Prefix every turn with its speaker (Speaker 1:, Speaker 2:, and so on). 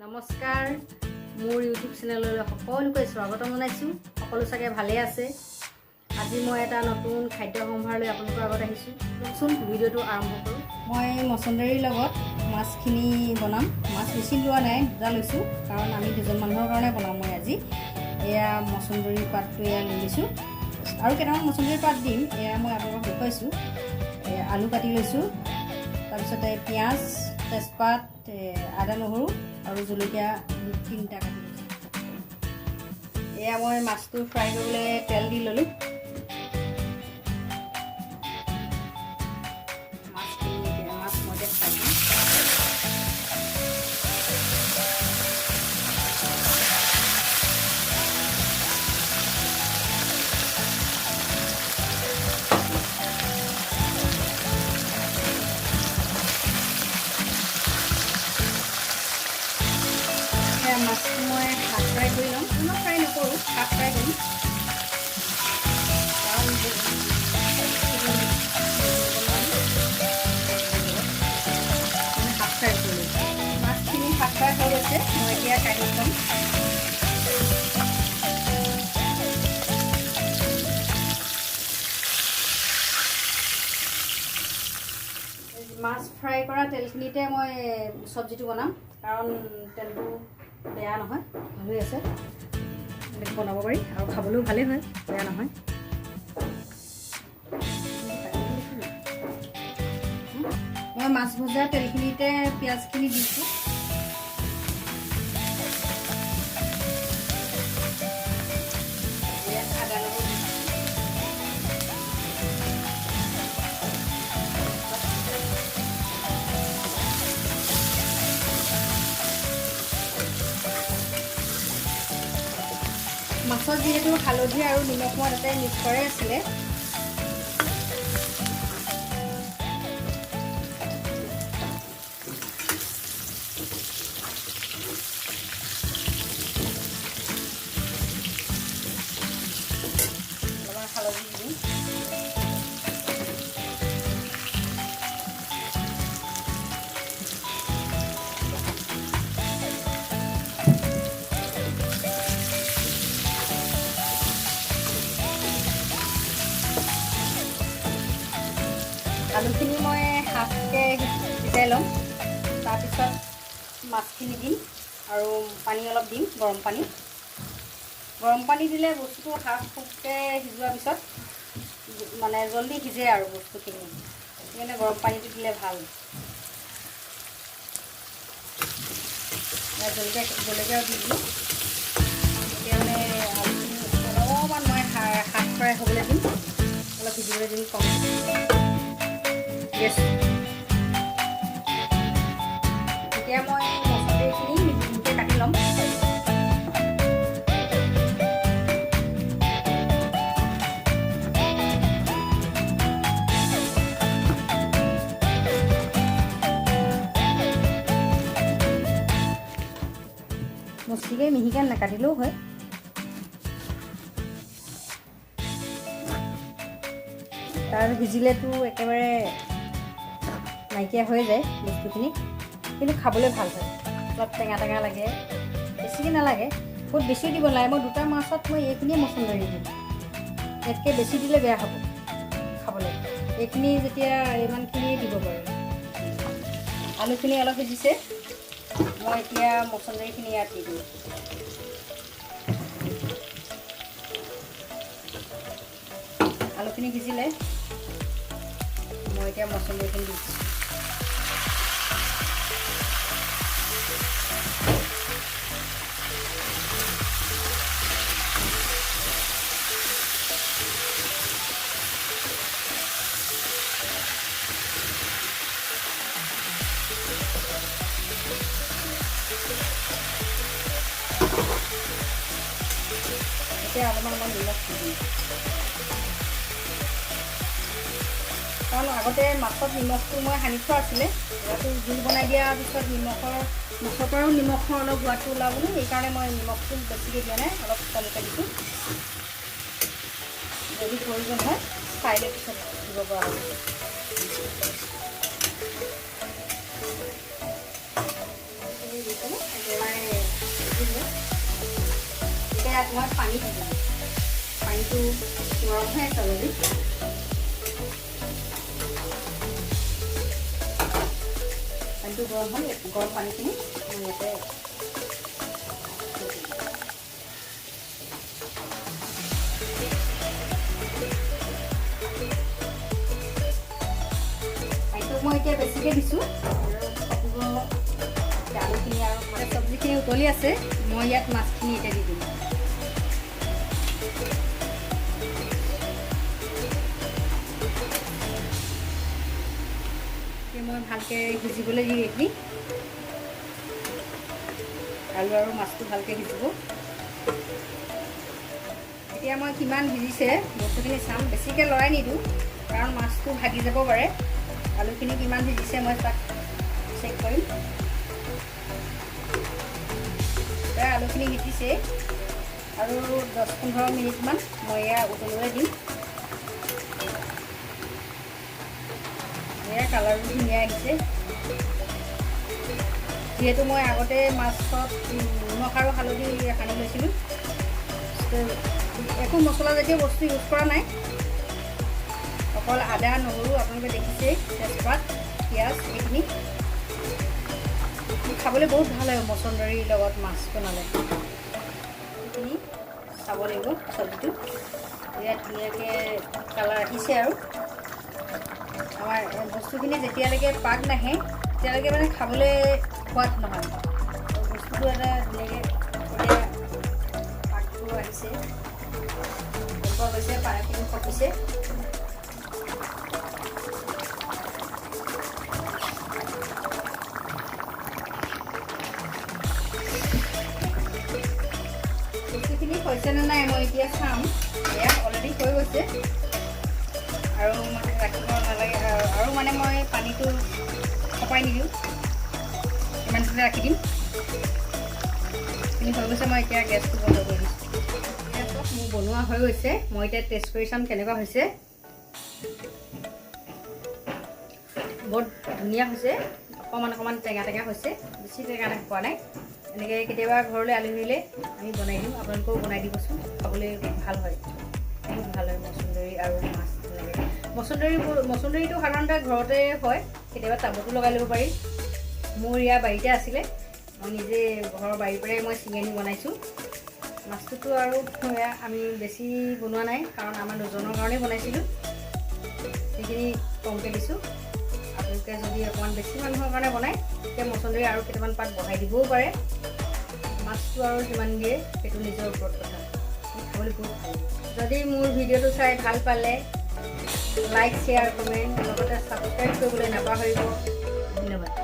Speaker 1: নমস্কাৰ মোৰ ইউটিউব চেনেললৈ সকলোকে স্বাগতম জনাইছোঁ। সকলো চাগে ভালে আছে। আজি মই এটা নতুন খাদ্য সম্ভাৰ লৈ আপোনালোকৰ আগত আহিছোঁ। চোন ভিডিঅ'টো আৰম্ভ কৰোঁ। মই মছন্দৰীৰ লগত মাছখিনি বনাম। মাছ বেছি লোৱা নাই, দুটা লৈছোঁ, কাৰণ আমি দুজন মানুহৰ কাৰণে বনাম। মই আজি এয়া মছন্দৰীৰ পাতটো এয়া লৈ লৈছোঁ আৰু কেইটামান মছন্দৰীৰ পাত দিম। এয়া মই আপোনালোকক দেখুৱাইছোঁ। আলু কাটি লৈছোঁ, তাৰপিছতে পিঁয়াজ, তেজপাত, আদা নহৰু আৰু জলকীয়া 3টা কাটি লৈছোঁ। এয়া মই মাছটো ফ্ৰাই কৰিবলৈ তেল দি ল'লোঁ। মাছ মই ফ্ৰাই দিম। মাছটো মই হাফ ফ্ৰাই কৰি ল'ম। ইমান ফ্ৰাই নকৰোঁ, হাফ ফ্ৰাই কৰিম, কাৰণ হাফ ফ্ৰাই কৰিলোঁ। মাছখিনি হাফ ফ্ৰাই হৈ গৈছে। মই এতিয়া কাঢ়ি ল'ম। মাছ ফ্ৰাই কৰা তেলখিনিতে মই চব্জিটো বনাম, কাৰণ তেলটো বেয়া নহয়, ভাল হৈ আছে। এনেকৈ বনাব পাৰি আৰু খাবলৈও ভালেই হয়, বেয়া নহয়। মই মাছ ভজা তেলখিনিতে পিঁয়াজখিনি দিছোঁ। আদা নহৰু মাছত যিহেতু হালধি আৰু নিমখ মই তাতে মিক্স কৰাই আছিলে, অলপমান হালধি দিম। আলুখিনি মই হাফকৈ সিজাই ল'ম, তাৰপিছত মাছখিনি দিম আৰু পানী অলপ দিম, গৰম পানী। গৰম পানী দিলে বস্তুটো হাফ ফুটকৈ সিজোৱাৰ পিছত মানে জলদি সিজে আৰু বস্তুখিনি, সেইকাৰণে গৰম পানীটো দিলে ভাল। জলকীয়াও দি দিলোঁ। এতিয়া মানে আলুখিনি অলপমান মই হাফ ফ্ৰাই হ'বলৈ দিম, অলপ সিজিবলৈ দিম কম গেছ। এতিয়া মই মছন্দৰীখিনি মিহিকৈ কাটি ল'ম। মছলিকৈ মিহিকৈ নাকাটিলেও হয়। তাৰ সিজিলেতো একেবাৰে নাইকিয়া হৈ যায় বস্তুখিনি, কিন্তু খাবলৈ ভাল হয়। অলপ টেঙা টেঙা লাগে, বেছিকৈ নালাগে, বহুত বেছি দিব নালাগে। মই দুটা মাছত মই এইখিনিয়ে মছন্দৰী দিম, ইয়াতকৈ বেছি দিলে বেয়া হ'ব খাবলৈ। এইখিনি যেতিয়া ইমানখিনিয়ে দিব পাৰোঁ। আলুখিনি অলপ সিজিছে, মই এতিয়া মছন্দৰীখিনি ইয়াত দি দিওঁ। আলুখিনি সিজিলে মই এতিয়া মছন্দৰীখিনি দিছোঁ। এতিয়া অলপমান নিমখ দিম, কাৰণ আগতে মাছত নিমখটো মই সানি থোৱা আছিলে। এতিয়াতো জোল বনাই দিয়াৰ পিছত মাছৰ পৰাও নিমখৰ অলপ সোৱাদটো ওলাবলৈ, সেইকাৰণে মই নিমখটো বেছিকৈ দিয়া নাই, অলপ কমকৈ দিছোঁ। যদি প্ৰয়োজন হয় চাই লৈ পিছত দিব পৰা হ'ব। মই পানী দিলোঁ পানীটো গৰম হৈ আছে অলৰেডি পানীটো গৰম হ'ল গৰম পানীখিনি মই ইয়াতে পানীটো মই এতিয়া বেছিকৈ দিছোঁ আলুখিনি আৰু মানে চব্জিখিনি উতলি আছে মই ইয়াত মাছখিনি এতিয়া দি দিম মই ভালকৈ সিজিবলৈ দি এইখিনি আলু আৰু মাছটো ভালকৈ সিজিব এতিয়া মই কিমান সিজিছে বস্তুখিনি চাম বেছিকৈ লৰাই নিদিওঁ কাৰণ মাছটো ভাগি যাব পাৰে আলুখিনি কিমান সিজিছে মই তাক চেক কৰিম প্ৰায় আলুখিনি সিজিছে আৰু 10-15 মিনিটমান মই এয়া উতলিবলৈ দিম এয়া কালাৰটো ধুনীয়া আহিছে যিহেতু মই আগতে মাছত নিমখ আৰু হালধি সানি লৈছিলোঁ একো মছলাজাতীয় বস্তু ইউজ কৰা নাই অকল আদা নহৰু আপোনালোকে দেখিছেই তেজপাত পিঁয়াজ এইখিনি খাবলৈ বহুত ভাল হয় মছন্দৰীৰ লগত মাছ বনালে এইখিনি চাব লাগিব চব্জিটো ইয়াত ধুনীয়াকৈ কালাৰ আহিছে আৰু আমাৰ বস্তুখিনি যেতিয়ালৈকে পাক নাহে তেতিয়ালৈকে মানে খাবলৈ সোৱাদ নহয় বস্তুটো এটা ধুনীয়াকৈ এতিয়া পাকটো আহিছে হৈছে পানীখিনি ফটিছে বস্তুখিনি হৈছেনে নাই মই এতিয়া চাম এয়া অলৰেডি হৈ গৈছে আৰু মানে ৰাখিব নালাগে আৰু মানে মই পানীটো খপাই নিদিওঁ ইমানটোতে ৰাখি দিম এইখিনি হৈ গৈছে মই এতিয়া গেছটো বন্ধ কৰি দিছোঁ মোৰ বনোৱা হৈ গৈছে মই এতিয়া টেষ্ট কৰি চাম কেনেকুৱা হৈছে বহুত ধুনীয়া হৈছে অকণমান টেঙা হৈছে বেছি টেঙা পোৱা নাই এনেকৈ কেতিয়াবা ঘৰলৈ আলহী আহিলে আমি বনাই দিওঁ আপোনালোকেও বনাই দিবচোন খাবলৈ ভাল হয় বহুত ভাল হয় মছন্দৰী আৰু মাছ লাগে মছন্দৰীটো সাধাৰণতে ঘৰতে হয় কেতিয়াবা টাবতো লগাই ল'ব পাৰি মোৰ ইয়াৰ বাৰীতে আছিলে মই নিজে ঘৰৰ বাৰীৰ পৰাই মই ছিঙি আনি বনাইছোঁ মাছটোতো আৰু আমি বেছি বনোৱা নাই কাৰণ আমাৰ দুজনৰ কাৰণেই বনাইছিলোঁ সেইখিনি কমকৈ দিছোঁ আপোনালোকে যদি অকণমান বেছি মানুহৰ কাৰণে বনায় তেতিয়া মছন্দৰী আৰু কেইটামান পাত বঢ়াই দিবও পাৰে মাছটো আৰু যিমান দিয়ে সেইটো নিজৰ ওপৰত কথা খাবলৈ বহুত ভাল যদি মোৰ ভিডিঅ'টো চাই ভাল পালে লাইক শ্বেয়াৰ কমেণ্ট লগতে ছাবস্ক্ৰাইব কৰিবলৈ নাপাহৰিব ধন্যবাদ